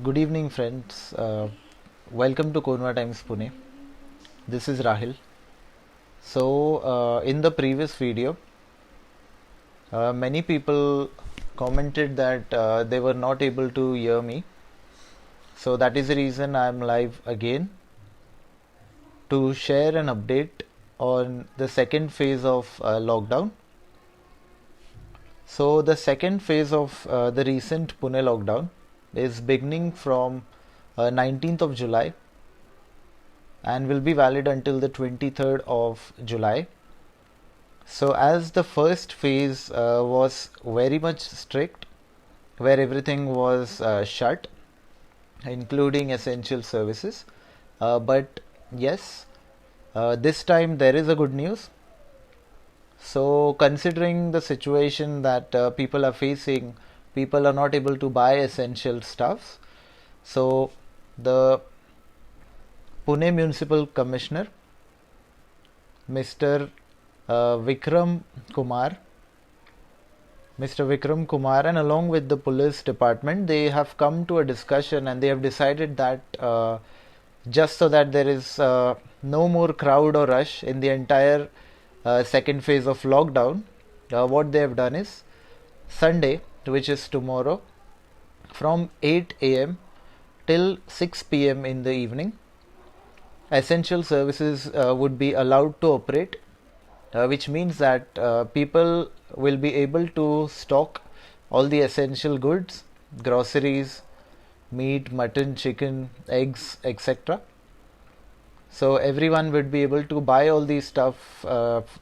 Good evening, friends. Welcome to Konwa Times Pune. This is Rahil. In the previous video, many people commented that they were not able to hear me. So, that is the reason I am live again to share an update on the second phase of lockdown. So, the second phase of the recent Pune lockdown is beginning from 19th of July and will be valid until the 23rd of July. So, as the first phase was very much strict, where everything was shut, including essential services, but yes, this time there is a good news. So, considering the situation that people are facing, people are not able to buy essential stuffs. So, the Pune Municipal Commissioner, Mr. Vikram Kumar, and along with the police department, they have come to a discussion and they have decided that just so that there is no more crowd or rush in the entire second phase of lockdown, what they have done is Sunday, which is tomorrow, from 8 a.m. till 6 p.m. in the evening, essential services would be allowed to operate, which means that people will be able to stock all the essential goods, groceries, meat, mutton, chicken, eggs, etc. So everyone would be able to buy all these stuff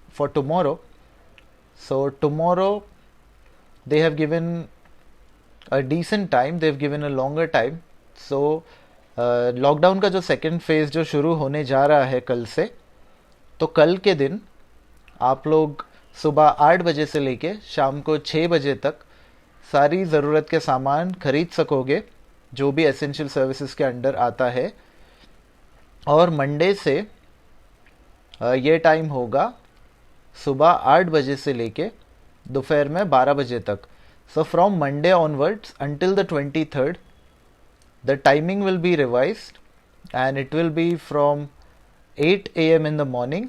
for tomorrow. So tomorrow they have given a decent time, they've given a longer time. So lockdown का जो second phase जो शुरू होने जा रहा है कल से, तो कल के दिन आप लोग सुबह 8 बजे से लेके शाम को 6 बजे तक सारी ज़रूरत के सामान खरीद सकोगे जो भी एसेंशियल सर्विसेज के अंडर आता है। और मंडे से ये टाइम होगा सुबह 8 बजे से लेके दोपहर में 12 बजे तक। So from Monday onwards until the 23rd, the timing will be revised and it will be from 8 a.m. in the morning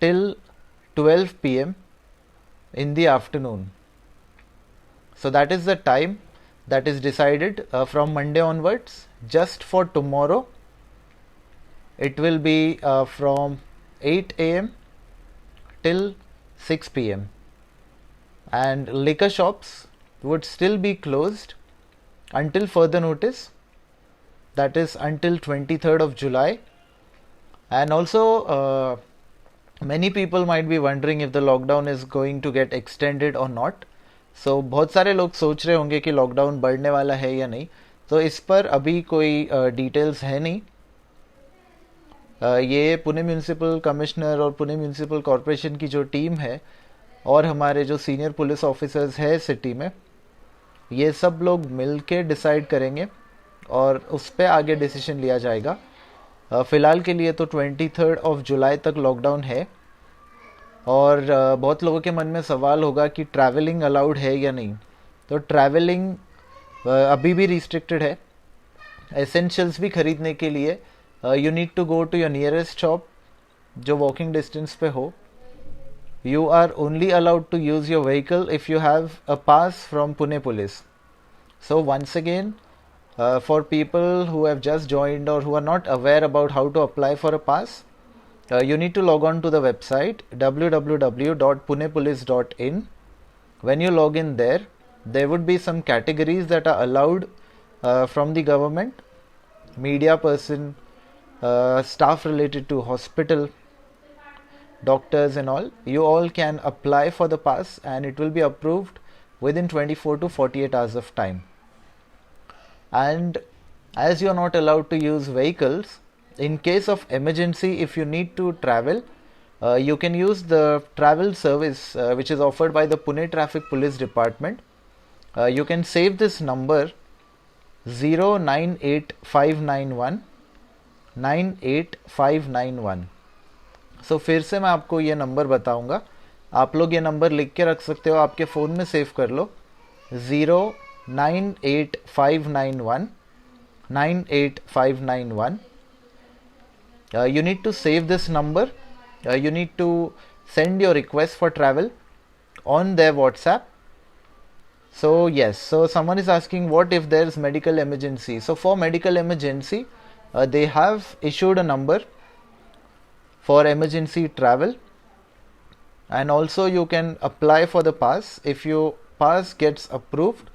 till 12 p.m. in the afternoon. So that is the time that is decided from Monday onwards. Just for tomorrow, it will be from 8 a.m. till 6 p.m. and liquor shops would still be closed until further notice, that is until 23rd of July. And also many people might be wondering if the lockdown is going to get extended or not. So बहुत सारे लोग सोच रहे होंगे कि lockdown बढ़ने वाला है या नहीं, तो इस पर अभी कोई डिटेल्स है नहीं। ये पुणे म्यूनिसिपल कमिश्नर और पुणे म्यूनिसिपल कॉरपोरेशन की जो टीम है और हमारे जो सीनियर पुलिस ऑफिसर्स है सिटी में, ये सब लोग मिल के डिसाइड करेंगे और उस पर आगे डिसीजन लिया जाएगा। फ़िलहाल के लिए तो 23rd ऑफ जुलाई तक लॉकडाउन है। और बहुत लोगों के मन में सवाल होगा कि ट्रैवलिंग अलाउड है या नहीं। तो ट्रैवलिंग अभी भी रिस्ट्रिक्टेड है। एसेंशियल्स भी खरीदने के लिए you need to go to your nearest shop जो वॉकिंग डिस्टेंस पे हो। You are only allowed to use your vehicle if you have a pass from Pune Police. So once again, for people who have just joined or who are not aware about how to apply for a pass, you need to log on to the website www.punepolice.in. When you log in there, there would be some categories that are allowed from the government: media person, staff related to hospital, doctors and all. You all can apply for the pass and it will be approved within 24 to 48 hours of time. And as you are not allowed to use vehicles, in case of emergency, if you need to travel, you can use the travel service which is offered by the Pune Traffic Police Department. You can save this number 098591 98591. सो फिर से मैं आपको ये number बताऊंगा, आप लोग ये number लिख के रख सकते हो, आपके फ़ोन में सेव कर लो। 98591. 98591. You need to save this number. You need to send your request for travel on their WhatsApp. So yes, so someone is asking what if there's medical emergency. So for medical emergency, they have issued a number for emergency travel, and also you can apply for the pass. If your pass gets approved,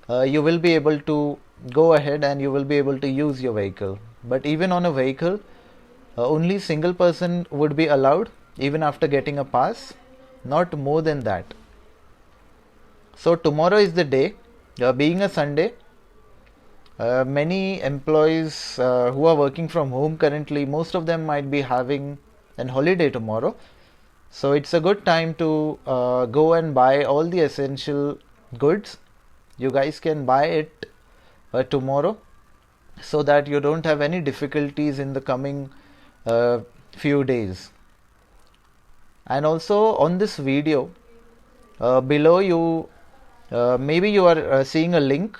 you will be able to go ahead and you will be able to use your vehicle. But even on a vehicle, only single person would be allowed even after getting a pass, not more than that. So tomorrow is the day, being a Sunday. Many employees who are working from home currently, most of them might be having an holiday tomorrow. So it's a good time to go and buy all the essential goods. You guys can buy it tomorrow so that you don't have any difficulties in the coming few days. And also on this video, below you, maybe you are seeing a link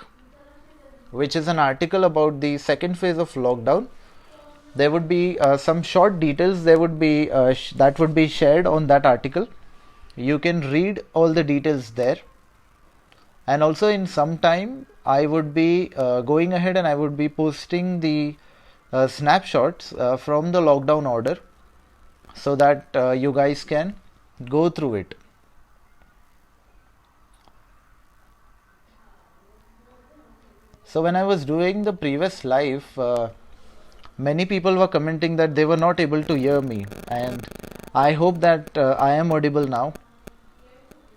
which is an article about the second phase of lockdown. There would be some short details that would be shared on that article. You can read all the details there. And also in some time I would be going ahead and I would be posting the snapshots from the lockdown order so that you guys can go through it. So when I was doing the previous live, many people were commenting that they were not able to hear me, and I hope that I am audible now.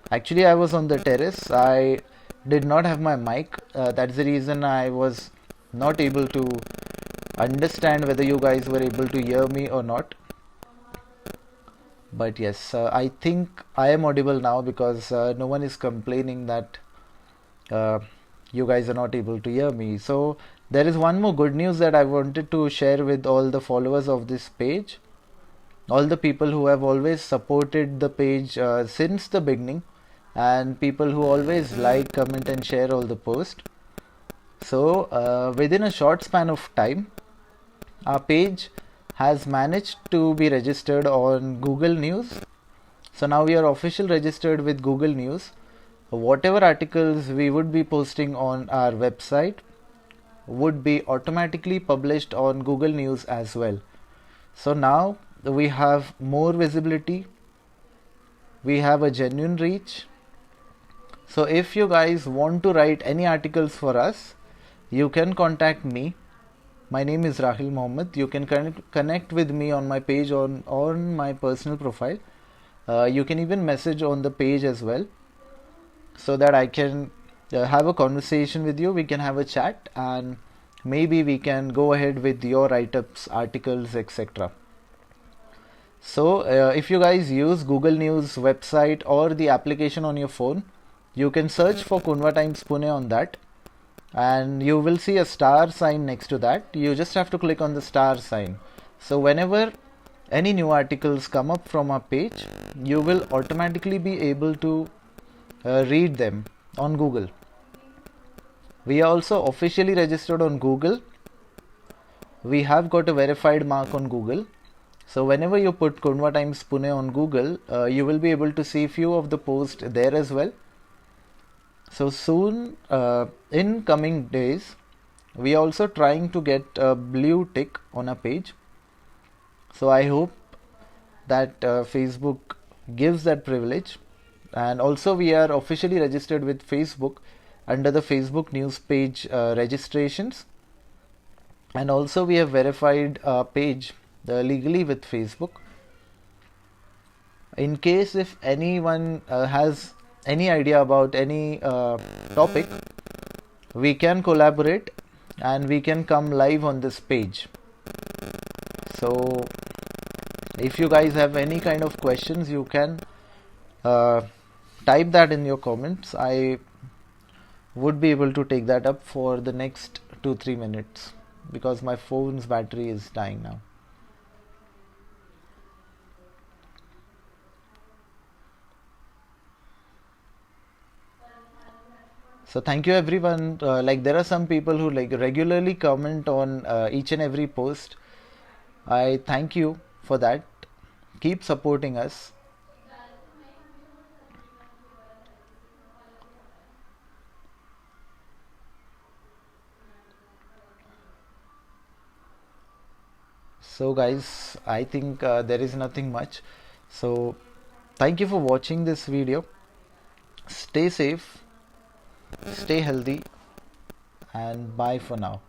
Actually, I was on the terrace. I did not have my mic. That's the reason I was not able to understand whether you guys were able to hear me or not. But yes, I think I am audible now because no one is complaining that you guys are not able to hear me. So there is one more good news that I wanted to share with all the followers of this page, all the people who have always supported the page since the beginning, and people who always like, comment and share all the posts. So within a short span of time, our page has managed to be registered on Google News. So now we are officially registered with Google News. Whatever articles we would be posting on our website would be automatically published on Google News as well. So now we have more visibility, we have a genuine reach. So if you guys want to write any articles for us, you can contact me. My name is Rahil Mohammed. You can connect with me on my page on my personal profile. You can even message on the page as well, so that I can have a conversation with you. We can have a chat and maybe we can go ahead with your write-ups, articles, etc. So if you guys use Google News website or the application on your phone, you can search for Kunva Times Pune on that, and you will see a star sign next to that. You just have to click on the star sign. So whenever any new articles come up from our page, you will automatically be able to read them on Google. We are also officially registered on Google. We have got a verified mark on Google. So whenever you put Kunva Times Pune on Google, you will be able to see few of the posts there as well. So soon, in coming days, we are also trying to get a blue tick on our page. So I hope that Facebook gives that privilege. And also we are officially registered with Facebook under the Facebook news page registrations. And also we have verified our page legally with Facebook. In case if anyone has any idea about any topic, we can collaborate and we can come live on this page. So if you guys have any kind of questions, you can type that in your comments. I would be able to take that up for the next 2-3 minutes because my phone's battery is dying now. So So thank you everyone. Like there are some people who like regularly comment on each and every post. I thank you for that. Keep supporting us. So guys, I think there is nothing much. So thank you for watching this video. Stay safe, stay healthy, and bye for now.